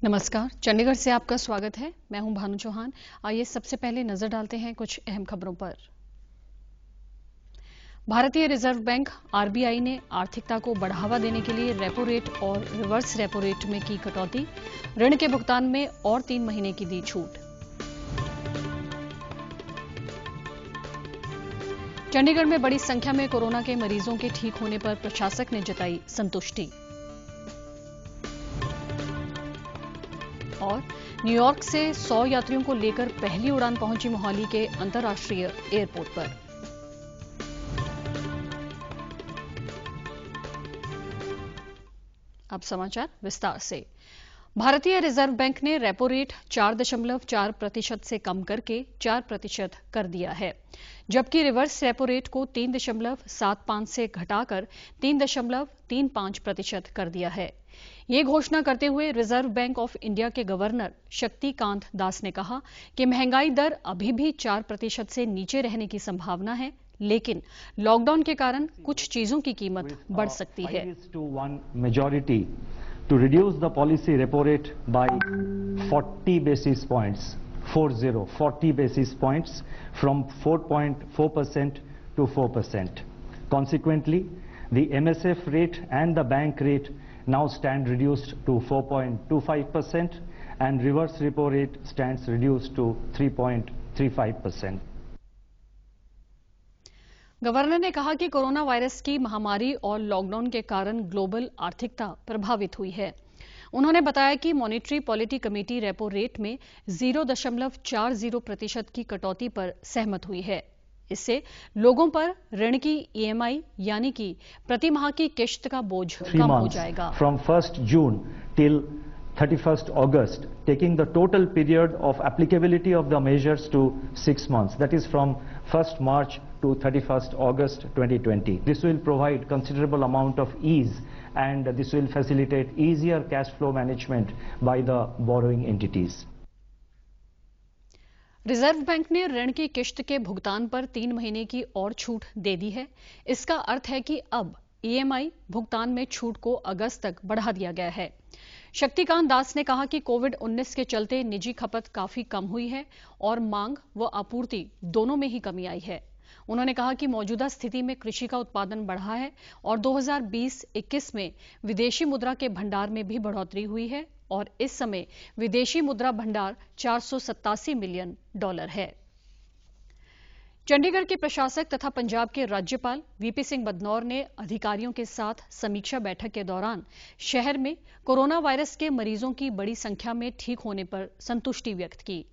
नमस्कार, चंडीगढ़ से आपका स्वागत है। मैं हूं भानु चौहान। आइए सबसे पहले नजर डालते हैं कुछ अहम खबरों पर। भारतीय रिजर्व बैंक आरबीआई ने आर्थिकता को बढ़ावा देने के लिए रेपो रेट और रिवर्स रेपो रेट में की कटौती, ऋण के भुगतान में और 3 महीने की दी छूट। चंडीगढ़ में बड़ी संख्या में कोरोना के मरीजों के ठीक होने पर प्रशासक ने जताई संतुष्टि। और न्यूयॉर्क से 100 यात्रियों को लेकर पहली उड़ान पहुंची मोहाली के अंतर्राष्ट्रीय एयरपोर्ट पर। अब समाचार विस्तार से। भारतीय रिजर्व बैंक ने रेपो रेट 4.4% से कम करके 4% कर दिया है, जबकि रिवर्स रेपो रेट को 3.75 से घटाकर 3.35% कर दिया है। ये घोषणा करते हुए रिजर्व बैंक ऑफ इंडिया के गवर्नर शक्तिकांत दास ने कहा कि महंगाई दर अभी भी 4% से नीचे रहने की संभावना है, लेकिन लॉकडाउन के कारण कुछ चीजों की कीमत बढ़ सकती है। To reduce the policy repo rate by 40 basis points, 40 basis points from 4.4% to 4%. Consequently, the MSF rate and the bank rate now stand reduced to 4.25% and reverse repo rate stands reduced to 3.35%. Governor ने कहा कि corona virus की महामारी और lockdown के कारण global आर्थिकता प्रभावित हुई है। उन्होंने बताया कि monetary policy committee repo rate में 0.40% की कटौती पर सहमत हुई है। इससे लोगों पर ऋण की ईएमआई यानी कि प्रति माह की किश्त का बोझ कम हो जाएगा। From 1st June till 31st August, taking the total period of applicability of the measures to 6 months, that is from 1st March to 31st August 2020. This will provide considerable amount of ease and this will facilitate easier cash flow management by the borrowing entities. Reserve bank ने ऋण की किश्त के भुगतान पर 3 महीने की और छूट दे दी है। इसका अर्थ है कि अब ईएमआई भुगतान में छूट को अगस्त तक बढ़ा दिया गया है। शक्तिकांत दास ने कहा कि कोविड-19 के चलते निजी खपत काफी कम हुई है और मांग व आपूर्ति दोनों में ही कमी आई है। उन्होंने कहा कि मौजूदा स्थिति में कृषि का उत्पादन बढ़ा है और 2020-21 में विदेशी मुद्रा के भंडार में भी बढ़ोतरी हुई है और इस समय विदेशी मुद्रा भंडार $487 मिलियन है। चंडीगढ़ के प्रशासक तथा पंजाब के राज्यपाल वीपी सिंह बदनौर ने अधिकारियों के साथ समीक्षा बैठक के दौरान शहर में कोरोना वायरस के मरीजों की बड़ी संख्या में ठीक होने पर संतुष्टि व्यक्त की।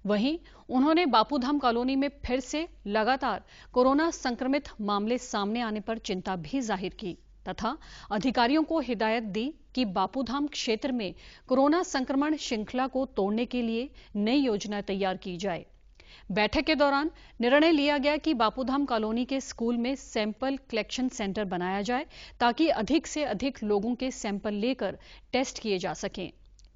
वहीं उन्होंने बापूधाम कॉलोनी में फिर से लगातार कोरोना संक्रमित मामले सामने आने पर चिंता भी जाहिर की तथा अधिकारियों को हिदायत दी कि बापूधाम क्षेत्र में कोरोना संक्रमण श्रृंखला को तोड़ने के लिए नई योजना तैयार की जाए। बैठक के दौरान निर्णय लिया गया कि बापूधाम कॉलोनी के स्कूल में सैंपल कलेक्शन सेंटर बनाया जाए ताकि अधिक से अधिक लोगों के सैंपल लेकर टेस्ट किए जा सकें।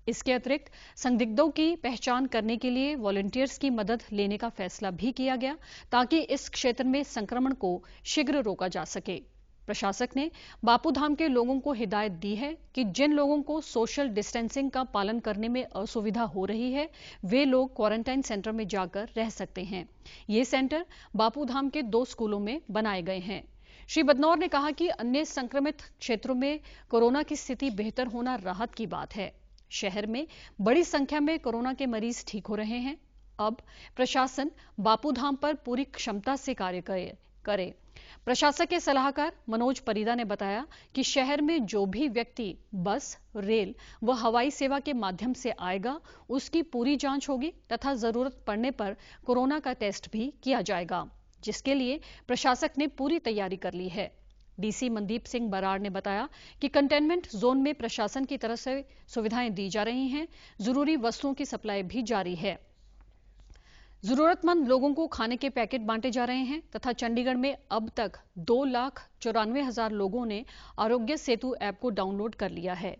इसके अतिरिक्त संदिग्धों की पहचान करने के लिए वॉलंटियर्स की मदद लेने का फैसला भी किया गया ताकि इस क्षेत्र में संक्रमण को शीघ्र रोका जा सके। प्रशासक ने बापूधाम के लोगों को हिदायत दी है कि जिन लोगों को सोशल डिस्टेंसिंग का पालन करने में असुविधा हो रही है वे लोग क्वारंटाइन सेंटर में जाकर रह सकते हैं। ये सेंटर बापूधाम के 2 स्कूलों में बनाए गए हैं। श्री बदनौर ने कहा कि अन्य संक्रमित क्षेत्रों में कोरोना की स्थिति बेहतर होना राहत की बात है। शहर में बड़ी संख्या में कोरोना के मरीज ठीक हो रहे हैं। अब प्रशासन बापूधाम पर पूरी क्षमता से कार्य करे। प्रशासक के सलाहकार मनोज परिदा ने बताया कि शहर में जो भी व्यक्ति बस, रेल व हवाई सेवा के माध्यम से आएगा उसकी पूरी जांच होगी तथा जरूरत पड़ने पर कोरोना का टेस्ट भी किया जाएगा, जिसके लिए प्रशासक ने पूरी तैयारी कर ली है। डीसी मनदीप सिंह बराड़ ने बताया कि कंटेनमेंट जोन में प्रशासन की तरफ से सुविधाएं दी जा रही हैं, जरूरी वस्तुओं की सप्लाई भी जारी है। जरूरतमंद लोगों को खाने के पैकेट बांटे जा रहे हैं तथा चंडीगढ़ में अब तक 2,94,000 लोगों ने आरोग्य सेतु ऐप को डाउनलोड कर लिया है।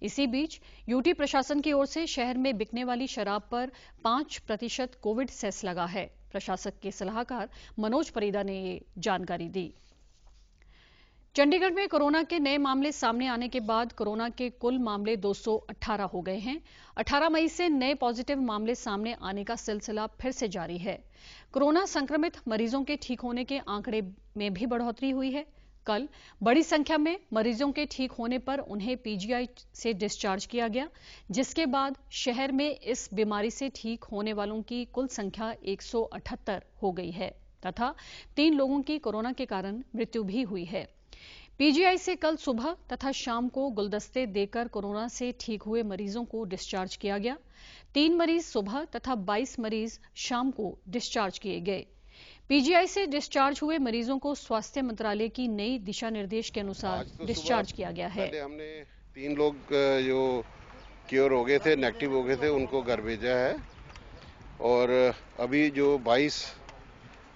इसी बीच यूटी प्रशासन की ओर से शहर में बिकने वाली शराब पर 5% कोविड सेस लगा है। प्रशासक के सलाहकार मनोज परिदा ने ये जानकारी दी। चंडीगढ़ में कोरोना के नए मामले सामने आने के बाद कोरोना के कुल मामले 218 हो गए हैं। 18 मई से नए पॉजिटिव मामले सामने आने का सिलसिला फिर से जारी है। कोरोना संक्रमित मरीजों के ठीक होने के आंकड़े में भी बढ़ोतरी हुई है। कल बड़ी संख्या में मरीजों के ठीक होने पर उन्हें पीजीआई से डिस्चार्ज किया गया, जिसके बाद शहर में इस बीमारी से ठीक होने वालों की कुल संख्या 178 हो गई है तथा 3 लोगों की कोरोना के कारण मृत्यु भी हुई है। पीजीआई से कल सुबह तथा शाम को गुलदस्ते देकर कोरोना से ठीक हुए मरीजों को डिस्चार्ज किया गया। 3 मरीज सुबह तथा 22 मरीज शाम को डिस्चार्ज किए गए। पीजीआई से डिस्चार्ज हुए मरीजों को स्वास्थ्य मंत्रालय की नई दिशा निर्देश के अनुसार डिस्चार्ज किया गया है। पहले हमने 3 लोग जो क्योर हो गए थे, नेगेटिव हो गए थे, उनको घर भेजा है और अभी जो 22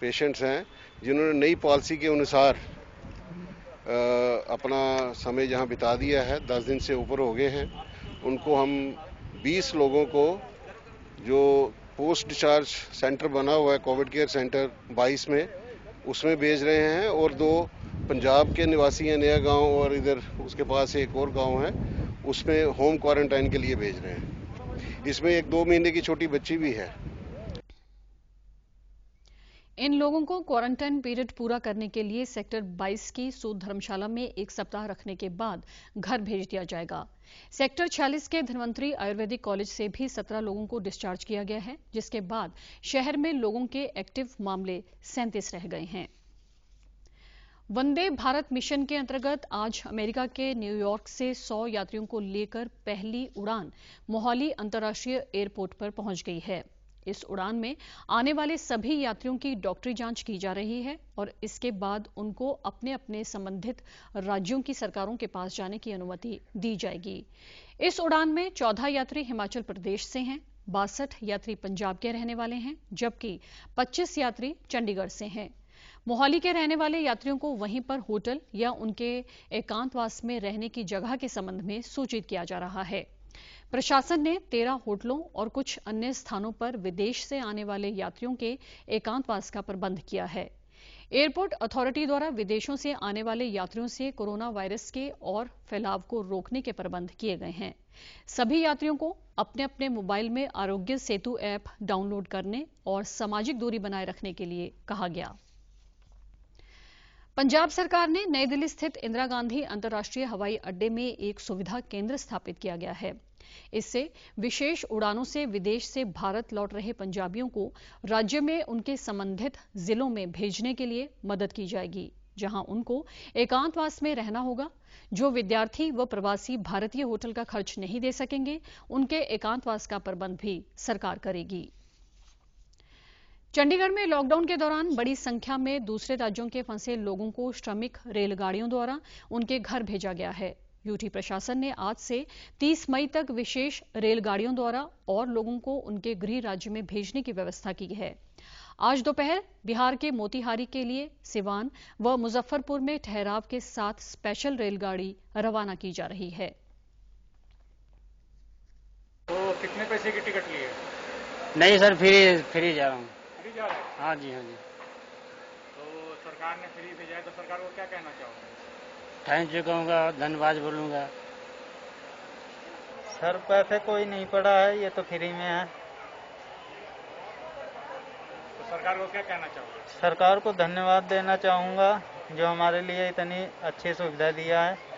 पेशेंट्स हैं जिन्होंने नई पॉलिसी के अनुसार अपना समय जहां बिता दिया है, 10 दिन से ऊपर हो गए हैं, उनको हम 20 लोगों को जो पोस्ट डिस्चार्ज सेंटर बना हुआ है कोविड केयर सेंटर 22 में, उसमें भेज रहे हैं और 2 पंजाब के निवासी हैं, नया गांव, और इधर उसके पास एक और गांव है, उसमें होम क्वारंटाइन के लिए भेज रहे हैं। इसमें एक 2 महीने की छोटी बच्ची भी है। इन लोगों को क्वारंटाइन पीरियड पूरा करने के लिए सेक्टर 22 की सूद धर्मशाला में 1 सप्ताह रखने के बाद घर भेज दिया जाएगा। सेक्टर 46 के धन्वंतरी आयुर्वेदिक कॉलेज से भी 17 लोगों को डिस्चार्ज किया गया है, जिसके बाद शहर में लोगों के एक्टिव मामले 37 रह गए हैं। वंदे भारत मिशन के अंतर्गत आज अमेरिका के न्यूयॉर्क से 100 यात्रियों को लेकर पहली उड़ान मोहाली अंतर्राष्ट्रीय एयरपोर्ट पर पहुंच गई है। इस उड़ान में आने वाले सभी यात्रियों की डॉक्टरी जांच की जा रही है और इसके बाद उनको अपने अपने संबंधित राज्यों की सरकारों के पास जाने की अनुमति दी जाएगी। इस उड़ान में 14 यात्री हिमाचल प्रदेश से हैं, 62 यात्री पंजाब के रहने वाले हैं, जबकि 25 यात्री चंडीगढ़ से हैं। मोहाली के रहने वाले यात्रियों को वहीं पर होटल या उनके एकांतवास में रहने की जगह के संबंध में सूचित किया जा रहा है। प्रशासन ने 13 होटलों और कुछ अन्य स्थानों पर विदेश से आने वाले यात्रियों के एकांतवास का प्रबंध किया है। एयरपोर्ट अथॉरिटी द्वारा विदेशों से आने वाले यात्रियों से कोरोना वायरस के और फैलाव को रोकने के प्रबंध किए गए हैं। सभी यात्रियों को अपने अपने मोबाइल में आरोग्य सेतु ऐप डाउनलोड करने और सामाजिक दूरी बनाए रखने के लिए कहा गया। पंजाब सरकार ने नई दिल्ली स्थित इंदिरा गांधी अंतर्राष्ट्रीय हवाई अड्डे में एक सुविधा केंद्र स्थापित किया गया है। इससे विशेष उड़ानों से विदेश से भारत लौट रहे पंजाबियों को राज्य में उनके संबंधित जिलों में भेजने के लिए मदद की जाएगी, जहां उनको एकांतवास में रहना होगा। जो विद्यार्थी व प्रवासी भारतीय होटल का खर्च नहीं दे सकेंगे, उनके एकांतवास का प्रबंध भी सरकार करेगी। चंडीगढ़ में लॉकडाउन के दौरान बड़ी संख्या में दूसरे राज्यों के फंसे लोगों को श्रमिक रेलगाड़ियों द्वारा उनके घर भेजा गया है। यूटी प्रशासन ने आज से 30 मई तक विशेष रेलगाड़ियों द्वारा और लोगों को उनके गृह राज्य में भेजने की व्यवस्था की है। आज दोपहर बिहार के मोतिहारी के लिए सिवान व मुजफ्फरपुर में ठहराव के साथ स्पेशल रेलगाड़ी रवाना की जा रही है। तो कितने पैसे की टिकट ली है? नहीं सर, फ्री जा रहा हूँ। फ्री जा रहे हैं? हाँ जी, हाँ जी। तो सरकार ने फ्री भेजा है, तो सरकार को क्या कहना चाहोगे? थैंक यू कहूँगा, धन्यवाद बोलूँगा। सर पैसे कोई नहीं पड़ा है, ये तो फ्री में है। तो सरकार को क्या कहना चाहोगे? सरकार को धन्यवाद देना चाहूँगा जो हमारे लिए इतनी अच्छी सुविधा दिया है।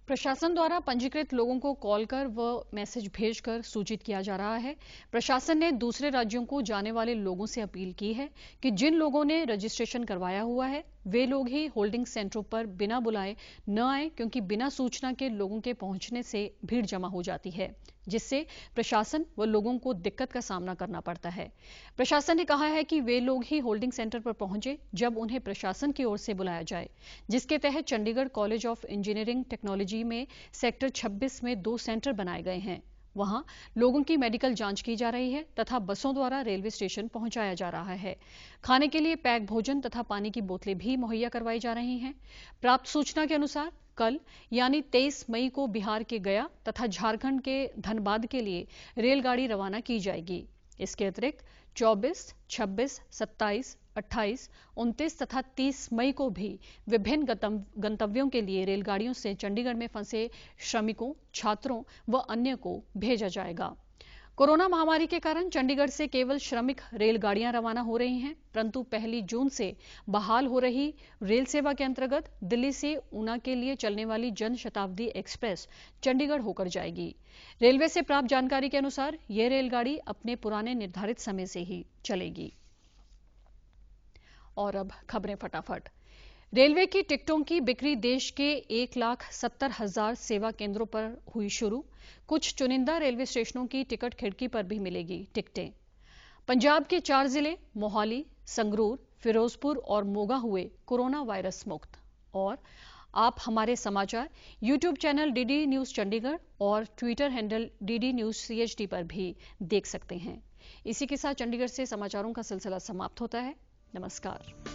प्रशासन द्वारा पंजीकृत लोगों को कॉल कर व मैसेज भेजकर सूचित किया जा रहा है। प्रशासन ने दूसरे राज्यों को जाने वाले लोगों से अपील की है कि जिन लोगों ने रजिस्ट्रेशन करवाया हुआ है वे लोग ही होल्डिंग सेंटरों पर बिना बुलाए न आए, क्योंकि बिना सूचना के लोगों के पहुंचने से भीड़ जमा हो जाती है, जिससे प्रशासन व लोगों को दिक्कत का सामना करना पड़ता है। प्रशासन ने कहा है कि वे लोग ही होल्डिंग सेंटर पर पहुंचे जब उन्हें प्रशासन की ओर से बुलाया जाए, जिसके तहत Chandigarh college of engineering technology में सेक्टर 26 में 2 सेंटर बनाए गए हैं। वहां लोगों की मेडिकल जांच की जा रही है तथा बसों द्वारा रेलवे स्टेशन पहुंचाया जा रहा है। खाने के लिए पैक भोजन तथा पानी की बोतलें भी मुहैया करवाई जा रही हैं। प्राप्त सूचना के अनुसार कल यानी 23 मई को बिहार के गया तथा झारखंड के धनबाद के लिए रेलगाड़ी रवाना की जाएगी। इसके अतिरिक्त 24, 26, 27, 28, 29 तथा 30 मई को भी विभिन्न गंतव्यों के लिए रेलगाड़ियों से चंडीगढ़ में फंसे श्रमिकों, छात्रों व अन्य को भेजा जाएगा। कोरोना महामारी के कारण चंडीगढ़ से केवल श्रमिक रेलगाड़ियां रवाना हो रही हैं, परंतु 1 जून से बहाल हो रही रेल सेवा के अंतर्गत दिल्ली से ऊना के लिए चलने वाली जन शताब्दी एक्सप्रेस चंडीगढ़ होकर जाएगी। रेलवे से प्राप्त जानकारी के अनुसार यह रेलगाड़ी अपने पुराने निर्धारित समय से ही चलेगी। और अब खबरें फटाफट। रेलवे की टिकटों की बिक्री देश के 1,70,000 सेवा केंद्रों पर हुई शुरू। कुछ चुनिंदा रेलवे स्टेशनों की टिकट खिड़की पर भी मिलेगी टिकटें। पंजाब के 4 जिले मोहाली, संगरूर, फिरोजपुर और मोगा हुए कोरोना वायरस मुक्त। और आप हमारे समाचार YouTube channel DD news Chandigarh और Twitter handle DD news CHD पर भी देख सकते हैं। इसी के साथ चंडीगढ़ से समाचारों का सिलसिला समाप्त होता है। नमस्कार।